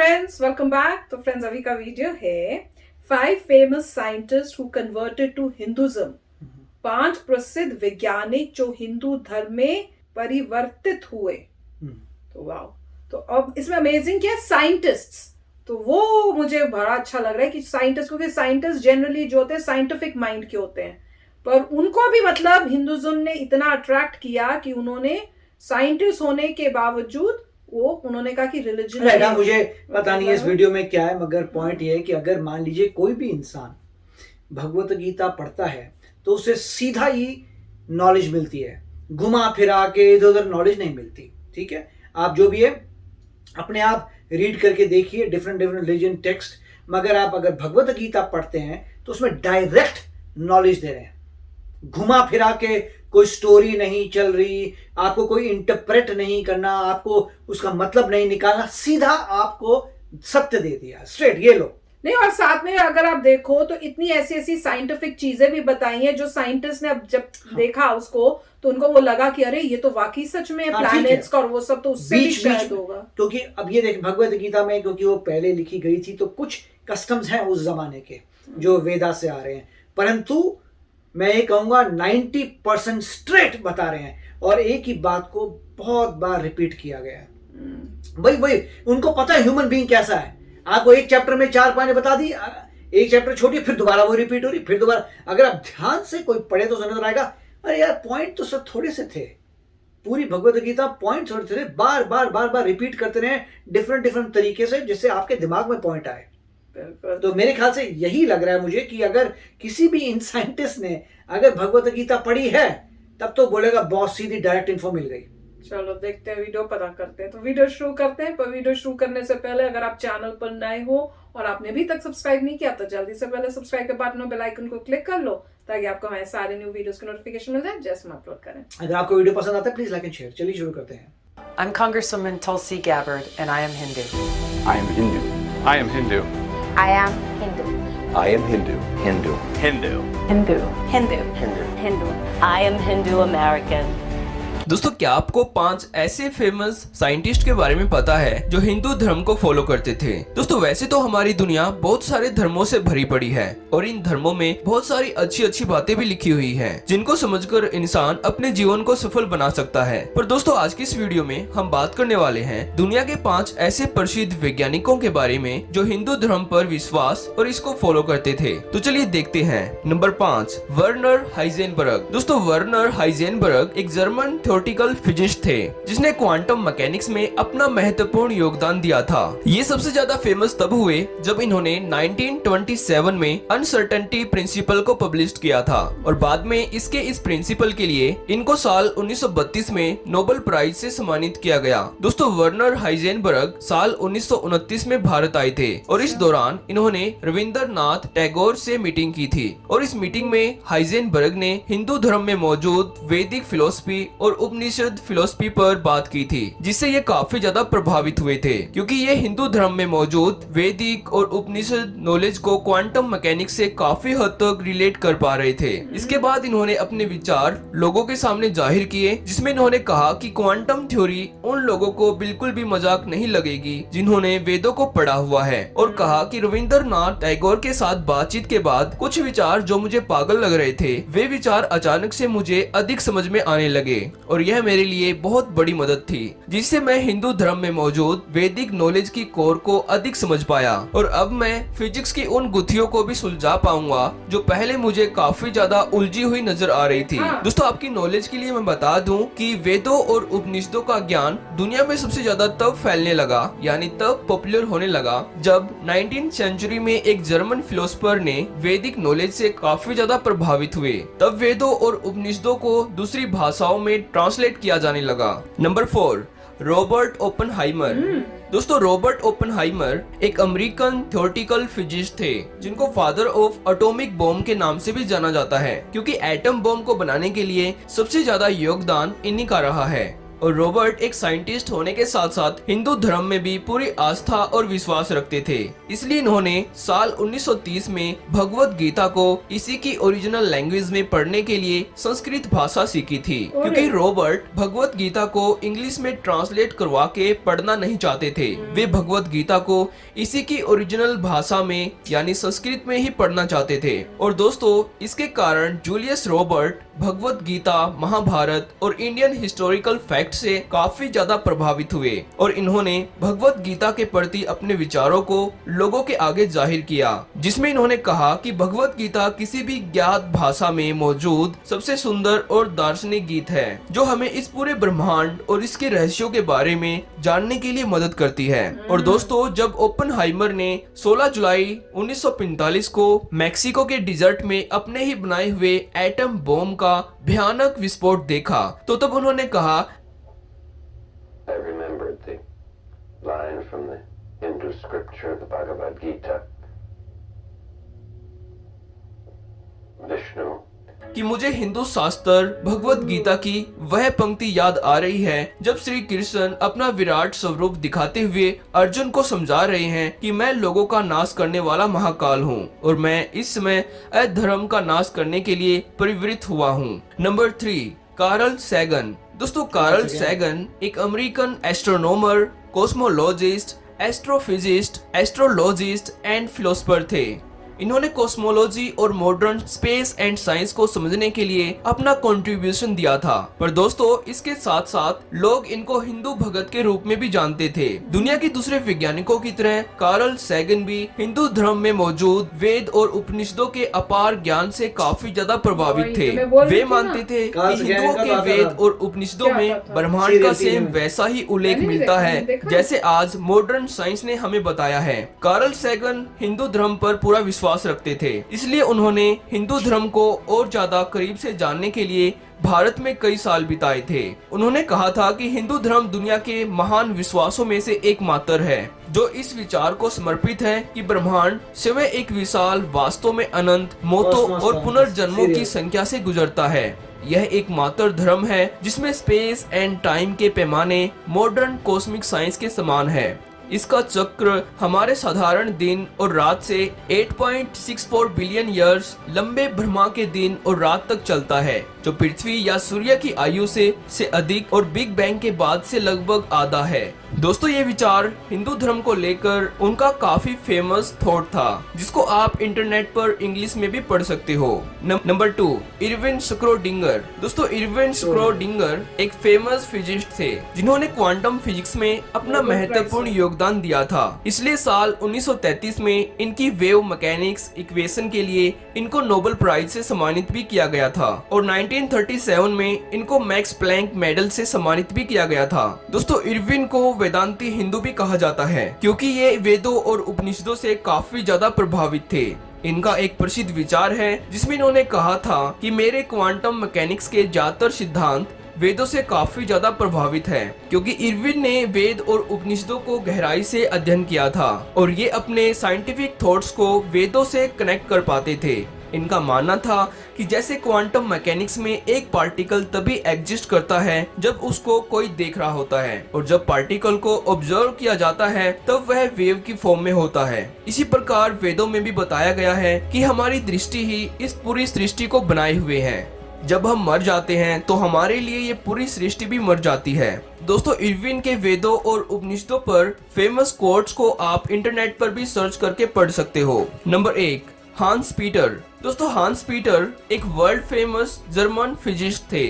Friends, welcome back. तो friends, अभी का वीडियो है 5 famous scientist who converted to Hinduism. 5 प्रसिद्ध वैज्ञानिक जो हिंदू धर्म में परिवर्तित हुए। तो वाओ, तो अब इसमें अमेजिंग क्या है, साइंटिस्ट्स। तो वो मुझे बड़ा अच्छा लग रहा है कि साइंटिस्ट, क्योंकि साइंटिस्ट जनरली जो होते हैं साइंटिफिक माइंड के होते हैं, पर उनको भी मतलब हिंदुइज्म ने इतना अट्रैक्ट किया कि उन्होंने साइंटिस्ट होने के बावजूद उन्होंने कहा कि रिलीजन मुझे पता नहीं है इस वीडियो में क्या है, मगर पॉइंट ये है कि अगर मान लीजिए कोई भी इंसान भगवत गीता पढ़ता है तो उसे सीधा ही नॉलेज मिलती है, घुमा फिरा के इधर उधर नॉलेज नहीं मिलती। ठीक है, आप जो भी है अपने आप रीड करके देखिए डिफरेंट रिलीजन टेक्स्ट, मगर आप अगर भगवत गीता पढ़ते हैं तो उसमें डायरेक्ट नॉलेज दे रहे हैं, घुमा फिरा के कोई स्टोरी नहीं चल रही, आपको कोई इंटरप्रेट नहीं करना, आपको उसका मतलब नहीं निकालना, सीधा आपको सत्य दे दिया स्ट्रेट, ये लो नहीं। और साथ में अगर आप देखो तो इतनी ऐसी ऐसी साइंटिफिक चीजें भी बताई हैं जो साइंटिस्ट ने अब जब देखा उसको तो उनको वो लगा कि अरे ये तो वाकई सच में प्लैनेट्स का और वो सब, तो उससे भी शायद होगा। क्योंकि अब ये देख भगवत गीता में, क्योंकि वो पहले लिखी गई थी तो कुछ कस्टम्स हैं उस जमाने के जो वेदा से आ रहे हैं, परंतु मैं ये कहूंगा 90% स्ट्रेट बता रहे हैं और एक ही बात को बहुत बार रिपीट किया गया है। वही उनको पता है ह्यूमन बीइंग कैसा है। आपको एक चैप्टर में 4 पॉइंट बता दी, एक चैप्टर छोड़िए, फिर दोबारा वो रिपीट हो रही, फिर दोबारा। अगर आप ध्यान से कोई पढ़े तो समझ आएगा अरे यार पॉइंट तो सब थोड़े से थे, पूरी भगवत गीता पॉइंट थोड़े थे, बार बार रिपीट करते रहे डिफरेंट तरीके से, जिससे आपके दिमाग में पॉइंट आए। तो मेरे ख्याल से यही लग रहा है मुझे कि अगर किसी भी इन साइंटिस्ट ने अगर भगवत गीता पढ़ी है तब तो बोलेगा बहुत सीधी डायरेक्ट इन्फो मिल गई। चलो देखते हैं, वीडियो पता करते हैं। तो वीडियो शुरू करते हैं, पर वीडियो शुरू करने से पहले अगर आप चैनल पर नए हो और आपने अभी तक सब्सक्राइब नहीं किया तो जल्दी से पहले सब्सक्राइब के बटन और बेल आइकन को क्लिक कर लो ताकि आपको हमारे सारे न्यू वीडियोस की नोटिफिकेशन मिल जाए जैसे हम अपलोड करें। अगर आपको वीडियो पसंद आता है प्लीज लाइक एंड शेयर। चलिए शुरू करते हैं। I'm Congresswoman Tulsi Gabbard, and I am Hindu. I am Hindu. I am Hindu. I am Hindu. I am Hindu. Hindu. Hindu. Hindu. Hindu. Hindu. Hindu. I am Hindu American. दोस्तों, क्या आपको 5 ऐसे famous scientist के बारे में पता है जो हिंदू धर्म को फॉलो करते थे? दोस्तों, वैसे तो हमारी दुनिया बहुत सारे धर्मों से भरी पड़ी है और इन धर्मों में बहुत सारी अच्छी बातें भी लिखी हुई हैं, जिनको समझकर इंसान अपने जीवन को सफल बना सकता है। पर दोस्तों, आज की इस वीडियो में हम बात करने वाले हैं दुनिया के 5 ऐसे प्रसिद्ध वैज्ञानिकों के बारे में जो हिंदू धर्म पर विश्वास और इसको फॉलो करते थे। तो चलिए देखते हैं। Number 5, Werner Heisenberg. दोस्तों, वर्नर हाइजेनबर्ग एक जर्मन थ्योरेटिकल फिजिस्ट थे जिसने क्वांटम मैकेनिक्स में अपना महत्वपूर्ण योगदान दिया था। ये सबसे ज्यादा फेमस तब हुए जब इन्होंने 1927 में अनसर्टेनिटी प्रिंसिपल को पब्लिश किया था और बाद में इसके इस प्रिंसिपल के लिए इनको साल 1932 में नोबेल प्राइज से सम्मानित किया गया। दोस्तों, वर्नर हाइजेनबर्ग साल 1929 में भारत आए थे और इस दौरान इन्होंने रविंद्रनाथ टैगोर से मीटिंग की थी और इस मीटिंग में हाइजेनबर्ग ने हिंदू धर्म में मौजूद वैदिक फिलोसफी और उपनिषद फिलोसफी पर बात की थी, जिससे ये काफी ज्यादा प्रभावित हुए थे क्योंकि ये हिंदू धर्म में मौजूद वैदिक और उपनिषद नॉलेज को क्वांटम मैकेनिक्स से काफी हद तक रिलेट कर पा रहे थे। इसके बाद इन्होंने अपने विचार लोगों के सामने जाहिर किए, जिसमें इन्होंने कहा कि क्वांटम थ्योरी उन लोगों को बिल्कुल भी मजाक नहीं लगेगी जिन्होंने वेदों को पढ़ा हुआ है, और कहा कि रविंद्रनाथ टैगोर के साथ बातचीत के बाद कुछ विचार जो मुझे पागल लग रहे थे वे विचार अचानक से मुझे अधिक समझ में आने लगे और यह मेरे लिए बहुत बड़ी मदद थी, जिससे मैं हिंदू धर्म में मौजूद वैदिक नॉलेज की कोर को अधिक समझ पाया और अब मैं फिजिक्स की उन गुत्थियों को भी सुलझा पाऊंगा जो पहले मुझे काफी ज्यादा उलझी हुई नजर आ रही थी। दोस्तों, आपकी नॉलेज के लिए मैं बता दूं कि वेदों और उपनिषदों का ज्ञान दुनिया में सबसे ज्यादा तब फैलने लगा, यानी तब पॉपुलर होने लगा जब 19th सेंचुरी में एक जर्मन फिलोसफर ने वैदिक नॉलेज से काफी ज्यादा प्रभावित हुए। तब वेदों और उपनिषदों को दूसरी भाषाओं में ट्रांसलेट किया जाने लगा। Number 4, Robert Oppenheimer. दोस्तों, रॉबर्ट ओपेनहाइमर एक अमेरिकन थ्योरेटिकल फिजिस्ट थे जिनको फादर ऑफ एटॉमिक बॉम्ब के नाम से भी जाना जाता है क्योंकि एटम बॉम्ब को बनाने के लिए सबसे ज्यादा योगदान इन्हीं का रहा है। और रॉबर्ट एक साइंटिस्ट होने के साथ साथ हिंदू धर्म में भी पूरी आस्था और विश्वास रखते थे। इसलिए इन्होंने साल 1930 में भगवत गीता को इसी की ओरिजिनल लैंग्वेज में पढ़ने के लिए संस्कृत भाषा सीखी थी, क्योंकि रॉबर्ट भगवत गीता को इंग्लिश में ट्रांसलेट करवा के पढ़ना नहीं चाहते थे। वे भगवत गीता को इसी की ओरिजिनल भाषा में यानी संस्कृत में ही पढ़ना चाहते थे। और दोस्तों, इसके कारण जूलियस रॉबर्ट भगवत गीता, महाभारत और इंडियन हिस्टोरिकल फैक्ट से काफी ज्यादा प्रभावित हुए और इन्होंने भगवत गीता के प्रति अपने विचारों को लोगों के आगे जाहिर किया, जिसमें इन्होंने कहा कि भगवत गीता किसी भी ज्ञात भाषा में मौजूद सबसे सुंदर और दार्शनिक गीत है, जो हमें इस पूरे ब्रह्मांड और इसके रहस्यों के बारे में जानने के लिए मदद करती है। और दोस्तों, जब ओपनहाइमर ने 16 जुलाई 1945 को मैक्सिको के डिजर्ट में अपने ही बनाए हुए एटम बॉम्ब का भयानक विस्फोट देखा, तो तब उन्होंने कहा, I remembered the line from the Hindu scripture, the Bhagavad Gita. Vishnu कि मुझे हिंदू शास्त्र भगवत गीता की वह पंक्ति याद आ रही है जब श्री कृष्ण अपना विराट स्वरूप दिखाते हुए अर्जुन को समझा रहे हैं कि मैं लोगों का नाश करने वाला महाकाल हूँ और मैं इस समय अधर्म का नाश करने के लिए परिवृत हुआ हूँ। Number 3, Carl Sagan. दोस्तों, कार्ल सैगन एक American astronomer, cosmologist, astrophysicist, astrologist and philosopher थे। इन्होंने कॉस्मोलॉजी और मॉडर्न स्पेस एंड साइंस को समझने के लिए अपना कंट्रीब्यूशन दिया था। पर दोस्तों, इसके साथ साथ लोग इनको हिंदू भगत के रूप में भी जानते थे। दुनिया के दूसरे वैज्ञानिकों की तरह कार्ल सैगन भी हिंदू धर्म में मौजूद वेद और उपनिषदों के अपार ज्ञान से काफी ज्यादा प्रभावित थे। वे मानते थे कि हिंदुओं के वेद और उपनिषदों में ब्रह्मांड का सेम वैसा ही उल्लेख मिलता है जैसे आज मॉडर्न साइंस ने हमें बताया है। कार्ल सैगन हिंदू धर्म पर पूरा विश्वास रखते थे, इसलिए उन्होंने हिंदू धर्म को और ज्यादा करीब से जानने के लिए भारत में कई साल बिताए थे। उन्होंने कहा था कि हिंदू धर्म दुनिया के महान विश्वासों में से एक मात्र है जो इस विचार को समर्पित है कि ब्रह्मांड स्वयं एक विशाल, वास्तव में अनंत मौतों और पुनर्जन्मों की संख्या से गुजरता है। यह एक मात्र धर्म है जिसमें स्पेस एंड टाइम के पैमाने मॉडर्न कॉस्मिक साइंस के समान है। इसका चक्र हमारे साधारण दिन और रात से 8.64 बिलियन ईयर्स लंबे ब्रह्मा के दिन और रात तक चलता है, जो पृथ्वी या सूर्य की आयु से अधिक और बिग बैंग के बाद से लगभग आधा है। दोस्तों, ये विचार हिंदू धर्म को लेकर उनका काफी फेमस थॉट था, जिसको आप इंटरनेट पर इंग्लिश में भी पढ़ सकते हो। Number 2, Irwin Schrödinger. दोस्तों, इरविन स्क्रोडिंगर एक फेमस फिजिस्ट थे जिन्होंने क्वांटम फिजिक्स में अपना महत्वपूर्ण योगदान दिया था। इसलिए साल 1933 में इनकी वेव मैकेनिक्स इक्वेशन के लिए इनको नोबेल प्राइज से सम्मानित भी किया गया था और 1937 में इनको मैक्स प्लैंक मेडल से सम्मानित भी किया गया था। दोस्तों, इरविन को वेदांती हिंदू भी कहा जाता है क्योंकि ये वेदों और उपनिषदों से काफी ज्यादा प्रभावित थे। इनका एक प्रसिद्ध विचार है जिसमें इन्होंने कहा था कि मेरे क्वांटम मैकेनिक्स के ज्यादातर सिद्धांत वेदों से काफी ज्यादा प्रभावित है, क्योंकि इरविन ने वेद और उपनिषदों को गहराई से अध्ययन किया था और ये अपने साइंटिफिक थॉट्स को वेदों से कनेक्ट कर पाते थे। इनका मानना था कि जैसे क्वांटम मैकेनिक्स में एक पार्टिकल तभी एग्जिस्ट करता है जब उसको कोई देख रहा होता है और जब पार्टिकल को ऑब्जर्व किया जाता है तब वह वेव की फॉर्म में होता है। इसी प्रकार वेदों में भी बताया गया है कि हमारी दृष्टि ही इस पूरी सृष्टि को बनाए हुए है। जब हम मर जाते हैं तो हमारे लिए ये पूरी सृष्टि भी मर जाती है। दोस्तों, इरविन के वेदों और उपनिषदों पर फेमस कोट्स को आप इंटरनेट पर भी सर्च करके पढ़ सकते हो। नंबर 1, हांस पीटर। दोस्तों, हांस पीटर एक वर्ल्ड फेमस जर्मन फिजिस्ट थे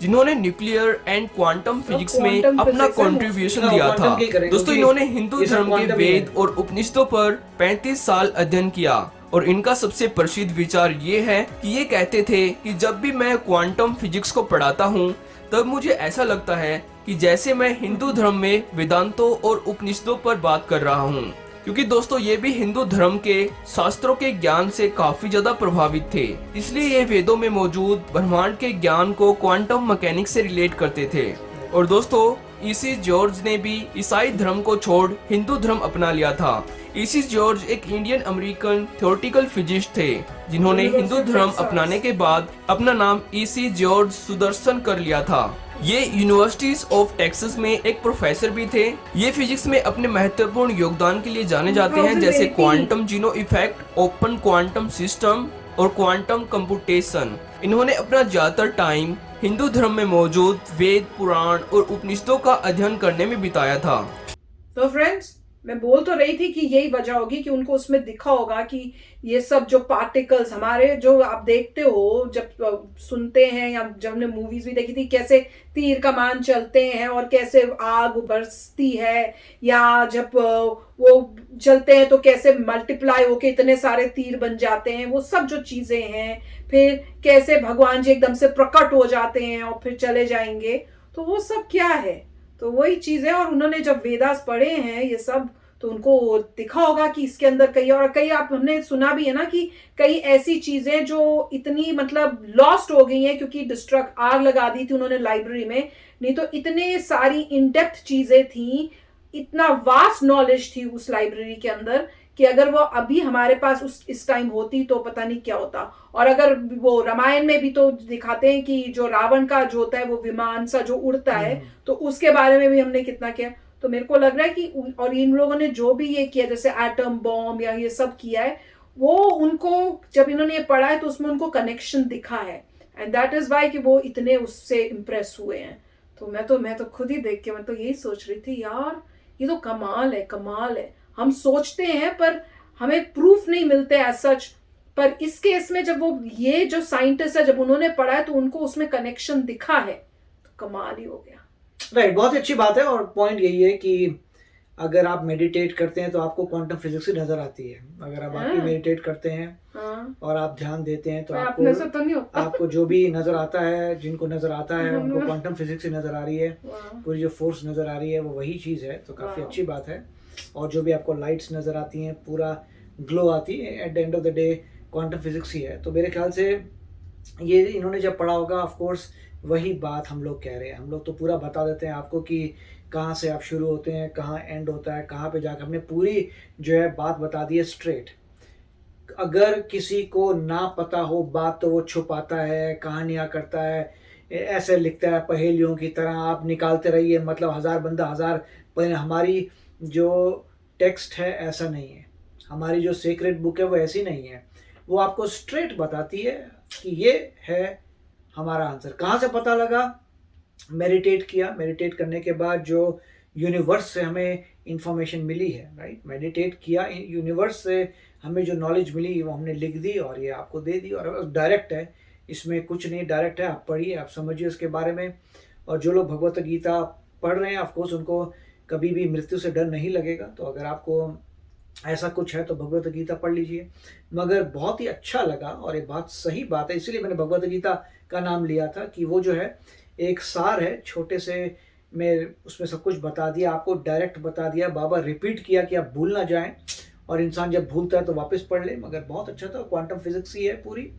जिन्होंने न्यूक्लियर एंड क्वांटम फिजिक्स में अपना कंट्रीब्यूशन दिया था। दोस्तों, इन्होंने हिंदू धर्म के वेद और उपनिषदों पर 35 साल अध्ययन किया और इनका सबसे प्रसिद्ध विचार ये है कि ये कहते थे कि जब भी मैं क्वांटम फिजिक्स को पढ़ाता हूँ तब मुझे ऐसा लगता है कि जैसे मैं हिंदू धर्म में वेदांतों और उपनिषदों पर बात कर रहा हूँ, क्योंकि दोस्तों ये भी हिंदू धर्म के शास्त्रों के ज्ञान से काफी ज्यादा प्रभावित थे। इसलिए ये वेदों में मौजूद ब्रह्मांड के ज्ञान को क्वांटम मैकेनिक्स से रिलेट करते थे। और दोस्तों, ईसी जॉर्ज ने भी ईसाई धर्म को छोड़ हिंदू धर्म अपना लिया था। ईसी जॉर्ज एक इंडियन अमेरिकन थ्योरेटिकल फिजिस्ट थे जिन्होंने हिंदू धर्म अपनाने के बाद अपना नाम ईसी जॉर्ज सुदर्शन कर लिया था। ये यूनिवर्सिटीज ऑफ टेक्सास में एक प्रोफेसर भी थे। ये फिजिक्स में अपने महत्वपूर्ण योगदान के लिए जाने जाते हैं, जैसे क्वांटम जीनो इफेक्ट, ओपन क्वांटम सिस्टम और क्वांटम कंप्यूटेशन। इन्होंने अपना ज्यादातर टाइम हिंदू धर्म में मौजूद वेद, पुराण और उपनिषदों का अध्ययन करने में बिताया था। तो फ्रेंड्स, मैं बोल तो रही थी कि यही वजह होगी कि उनको उसमें दिखा होगा कि ये सब जो पार्टिकल्स हमारे, जो आप देखते हो जब सुनते हैं, या जब हमने मूवीज भी देखी थी, कैसे तीर कमान चलते हैं और कैसे आग बरसती है, या जब वो चलते हैं तो कैसे मल्टीप्लाई होके इतने सारे तीर बन जाते हैं, वो सब जो चीजें हैं, फिर कैसे भगवान जी एकदम से प्रकट हो जाते हैं और फिर चले जाएंगे, तो वो सब क्या है? तो वही चीज है। और उन्होंने जब वेदास पढ़े हैं ये सब, तो उनको दिखा होगा कि इसके अंदर कई आप हमने सुना भी है ना कि कई ऐसी चीजें जो इतनी मतलब लॉस्ट हो गई हैं क्योंकि डिस्ट्रक्ट आग लगा दी थी उन्होंने लाइब्रेरी में, नहीं तो इतने सारी इन डेप्थ चीजें थी, इतना वास्ट नॉलेज थी उस लाइब्रेरी के अंदर कि अगर वो अभी हमारे पास इस टाइम होती तो पता नहीं क्या होता। और अगर वो रामायण में भी तो दिखाते हैं कि जो रावण का जो होता है वो विमान सा जो उड़ता है, तो उसके बारे में भी हमने कितना किया। तो मेरे को लग रहा है कि और इन लोगों ने जो भी ये किया, जैसे एटम बॉम्ब या ये सब किया है, वो उनको जब इन्होंने ये पढ़ा है तो उसमें उनको कनेक्शन दिखा है, एंड दैट इज वाई कि वो इतने उससे इम्प्रेस हुए हैं। तो मैं तो खुद ही देख के मैं तो यही सोच रही थी, यार ये तो कमाल है। हम सोचते हैं पर हमें प्रूफ नहीं मिलते एज सच, पर इस केस में जब वो ये जो साइंटिस्ट है जब उन्होंने पढ़ा है तो उनको उसमें कनेक्शन दिखा है, तो कमाल ही हो गया। राइट, बहुत अच्छी बात है। और पॉइंट यही है कि अगर आप मेडिटेट करते हैं तो आपको क्वांटम फिजिक्स ही नजर आती है। अगर आप बाकी मेडिटेट करते हैं और आप ध्यान देते हैं तो आपको जो भी नजर आता है, जिनको नजर आता है उनको क्वांटम फिजिक्स ही नजर आ रही है, पूरी जो फोर्स नजर आ रही है वो वही चीज है। तो काफी अच्छी बात है। और जो भी आपको लाइट्स नजर आती हैं, पूरा ग्लो आती है, at the end of the day quantum physics ही है। तो मेरे ख्याल से ये इन्होंने जब पढ़ा होगा, ऑफ कोर्स वही बात हम लोग कह रहे हैं। हम लोग तो पूरा बता देते हैं आपको कि कहाँ से आप शुरू होते हैं, कहाँ एंड होता है, कहाँ पे जाकर हमने पूरी जो है बात बता दी है स्ट्रेट। अगर किसी को ना पता हो बात तो वो छुपाता है, कहानियाँ करता है, ऐसे लिखता है पहेलियों की तरह, आप निकालते रहिए, मतलब हज़ार बंदा हज़ार। पर हमारी जो टेक्स्ट है ऐसा नहीं है, हमारी जो सीक्रेट बुक है वो ऐसी नहीं है। वो आपको स्ट्रेट बताती है कि ये है हमारा आंसर। कहाँ से पता लगा? मेडिटेट किया, मेडिटेट करने के बाद जो यूनिवर्स से हमें इंफॉर्मेशन मिली है, राइट, मेडिटेट किया, यूनिवर्स से हमें जो नॉलेज मिली वो हमने लिख दी और ये आपको दे दी। और डायरेक्ट है, इसमें कुछ नहीं, डायरेक्ट है। आप पढ़िए, आप समझिए उसके बारे में। और जो लोग भगवत गीता पढ़ रहे हैं, ऑफकोर्स उनको कभी भी मृत्यु से डर नहीं लगेगा। तो अगर आपको ऐसा कुछ है तो भगवत गीता पढ़ लीजिए। मगर बहुत ही अच्छा लगा और ये बात सही बात है, इसीलिए मैंने भगवत गीता का नाम लिया था कि वो जो है एक सार है, छोटे से में उसमें सब कुछ बता दिया, आपको डायरेक्ट बता दिया। बाबा रिपीट किया कि आप भूल ना जाएं, और इंसान जब भूलता है तो वापस पढ़ ले। मगर बहुत अच्छा था, क्वांटम फिजिक्स ही है पूरी।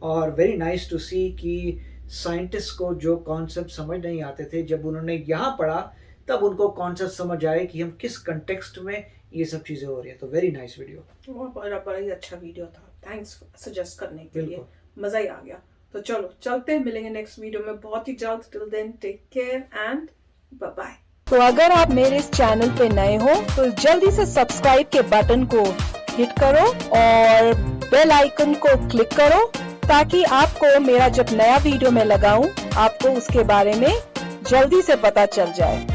और वेरी नाइस टू सी कि साइंटिस्ट को जो कॉन्सेप्ट समझ नहीं आते थे, जब उन्होंने यहाँ पढ़ा तब उनको कॉन्सेप्ट समझ आए कि हम किस कंटेक्स्ट में ये सब चीज़ें हो रही है। तो वेरी नाइस वीडियो, बड़ा ही अच्छा वीडियो था। थैंक्स सजेस्ट करने के लिए, मज़ा ही आ गया। तो चलो चलते हैं, मिलेंगे नेक्स्ट वीडियो में बहुत ही जल्द। Till then take care and bye bye. तो अगर आप मेरे इस चैनल पे नए हो तो जल्दी से सब्सक्राइब के बटन को हिट करो और बेल आइकन को क्लिक करो, ताकि आपको मेरा जब नया वीडियो मैं लगाऊं आपको उसके बारे में जल्दी से पता चल जाए।